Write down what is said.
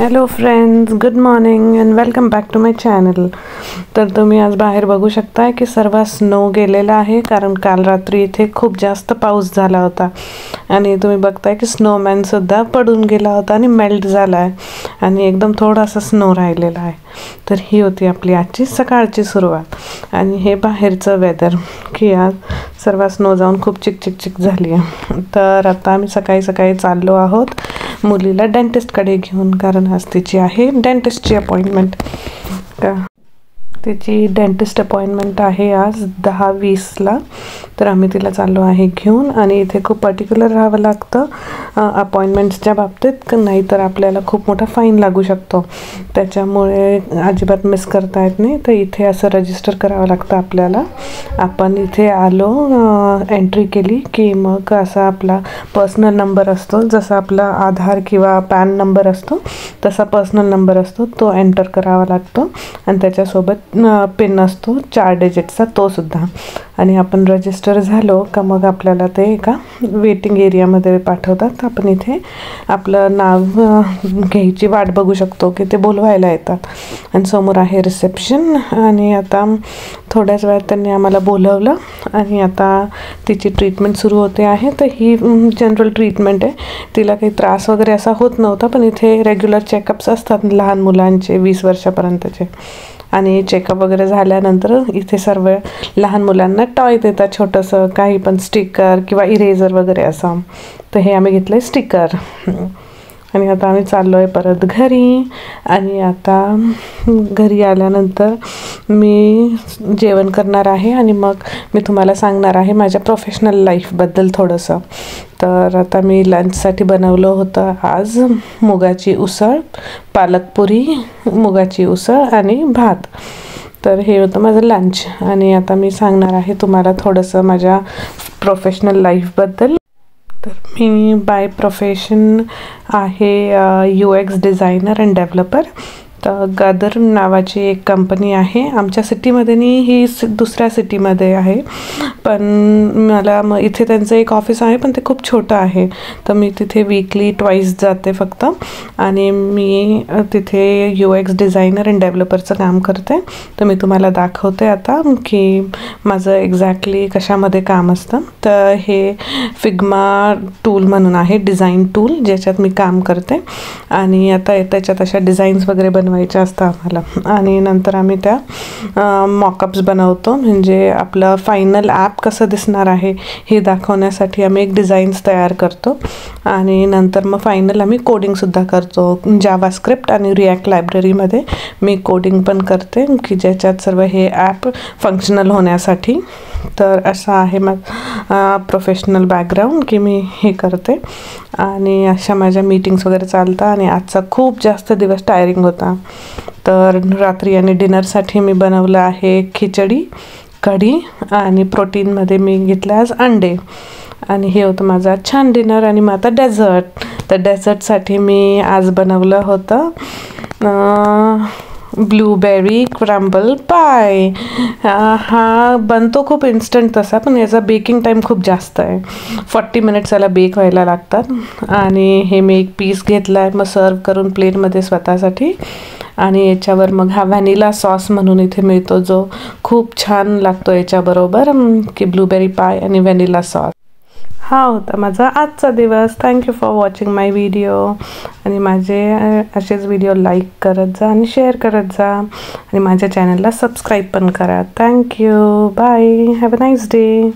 Hello friends, good morning and welcome back to my channel. तर तुम्ही आज बाहेर बघू शकताय की सर्व स्नो गेलेला आहे, कारण काल रात्री इथे खूप जास्त पाऊस झाला होता आणि तुम्ही बघताय की स्नोमॅनसुद्धा पडून गेला होता आणि मेल्ट झाला आहे आणि एकदम थोडासा स्नो राहिलेला आहे. तर ही होती आपली आजची सकाळची सुरुवात आणि हे बाहेरचं वेदर की आज सर्व स्नो जाऊन खूप चिकचिक झाली आहे. तर आता आम्ही सकाळी सकाळी चाललो आहोत मुलीला डेंटिस्टकडे घेऊन, कारण आज तिची आहे डेंटिस्टची अपॉइंटमेंट. तिची डेंटिस्ट अपॉइंटमेंट आहे आज 10:20ला. तर आम्ही तिला चाललो आहे घेऊन आणि इथे खूप पर्टिक्युलर राहावं लागतं अपॉइंटमेंट्सच्या बाबतीत, नाहीतर आपल्याला खूप मोठा फाईन लागू शकतो. त्याच्यामुळे अजिबात मिस करता येत नाही. तर इथे असं रजिस्टर करावं लागतं आपल्याला. आपण इथे आलो, एंट्री केली की मग असा आपला पर्सनल नंबर असतो, जसा आपला आधार किंवा पॅन नंबर असतो तसा पर्सनल नंबर असतो, तो एंटर करावा लागतो आणि त्याच्यासोबत पिन असतो 4 डिजिटचा, तो सुद्धा. आणि आपण रजिस्टर झालो का मग आपल्याला ते एका वेटिंग एरियामध्ये पाठवतात. आपण इथे आपलं नाव घ्यायची वाट बघू शकतो की ते बोलवायला येतात आणि समोर आहे रिसेप्शन. आणि आता थोड्याच वेळात त्यांनी आम्हाला बोलवलं आणि आता तिची ट्रीटमेंट सुरू होते आहे. तर ही जनरल ट्रीटमेंट आहे, तिला काही त्रास वगैरे असा होत नव्हता, पण इथे रेग्युलर चेकअप्स असतात लहान मुलांचे 20 वर्षापर्यंतचे. आणि चेकअप वगैरे झाल्यानंतर इथे सर्व लहान मुलांना टॉय देतात, छोटंसं काही पण स्टिकर किंवा इरेझर वगैरे असं. तर हे आम्ही घेतलं आहे स्टिकर. आणि आता आम्ही चाललो आहे परत घरी. आणि आता घरी आल्यानंतर मी जेवण करणार आहे आणि मग मी तुम्हाला सांगणार आहे माझ्या प्रोफेशनल लाईफबद्दल थोडंसं. तर आता मी लंचसाठी बनवलं होतं आज मुगाची उसळ, पालकपुरी, मुगाची उसळ आणि भात. तर हे होतं माझं लंच. आणि आता मी सांगणार आहे तुम्हाला थोडंसं माझ्या प्रोफेशनल लाईफबद्दल. तर मी बाय प्रोफेशन आहे UX डिझायनर अँड डेव्हलपर. तर गदर नावाची एक कंपनी आहे आमच्या सिटीमध्ये, नाही ही दुसऱ्या सिटीमध्ये आहे, पण मग इथे त्यांचं एक ऑफिस आहे पण ते खूप छोटं आहे. तर मी तिथे वीकली ट्वाईस जाते फक्त आणि मी तिथे UX डिझायनर अँड डेव्हलपरचं काम करते. तर मी तुम्हाला दाखवते आता की माझं एक्झॅक्टली कशामध्ये काम असतं. तर हे फिग्मा टूल म्हणून आहे, डिझाईन टूल, ज्याच्यात मी काम करते. आणि आता त्याच्यात अशा डिझाईन्स वगैरे बनवायच्या असतात आम्हाला. आणि नंतर आम्ही त्या मॉकअप्स बनवतो, म्हणजे आपलं फायनल ॲप कसं दिसणार आहे हे दाखवण्यासाठी आम्ही एक डिझाईन्स तयार करतो. आणि नंतर मग फायनल आम्ही कोडिंगसुद्धा करतो. जावास्क्रिप्ट आणि रिॲक्ट लायब्ररीमध्ये मी कोडिंग पण करते की ज्याच्यात सर्व हे ॲप फंक्शनल होण्यासाठी. तर असं आहे मग प्रोफेशनल बॅकग्राऊंड की मी हे करते. आणि अशा माझ्या मीटिंग्स वगैरे चालतात. आणि आजचा खूप जास्त दिवस टायरिंग होता. तर रात्री आणि डिनरसाठी मी बनवलं आहे खिचडी, कढी आणि प्रोटीनमध्ये मी घेतलं आज अंडे. आणि हे होतं माझा छान डिनर. आणि मग आता डेझर्ट. तर डेझर्टसाठी मी आज बनवलं होतं ब्लूबेरी क्रम्बल पाय. हा बनतो खूप इन्स्टंट तसा, पण याचा बेकिंग टाईम खूप जास्त आहे, 40 मिनिट्स याला बेक व्हायला लागतात. आणि हे मी एक पीस घेतला आहे मग सर्व करून प्लेटमध्ये स्वतःसाठी. आणि याच्यावर मग हा व्हॅनिला सॉस म्हणून इथे मिळतो, जो खूप छान लागतो याच्याबरोबर, की ब्लूबेरी पाय आणि व्हॅनिला सॉस. हा होता माझा आजचा दिवस. Thank you for watching my video. आणि माझे असेच व्हिडिओ लाईक करत जा आणि शेअर करत जा आणि माझ्या चॅनलला सबस्क्राईब पण करा. Thank you. Bye. Have a nice day.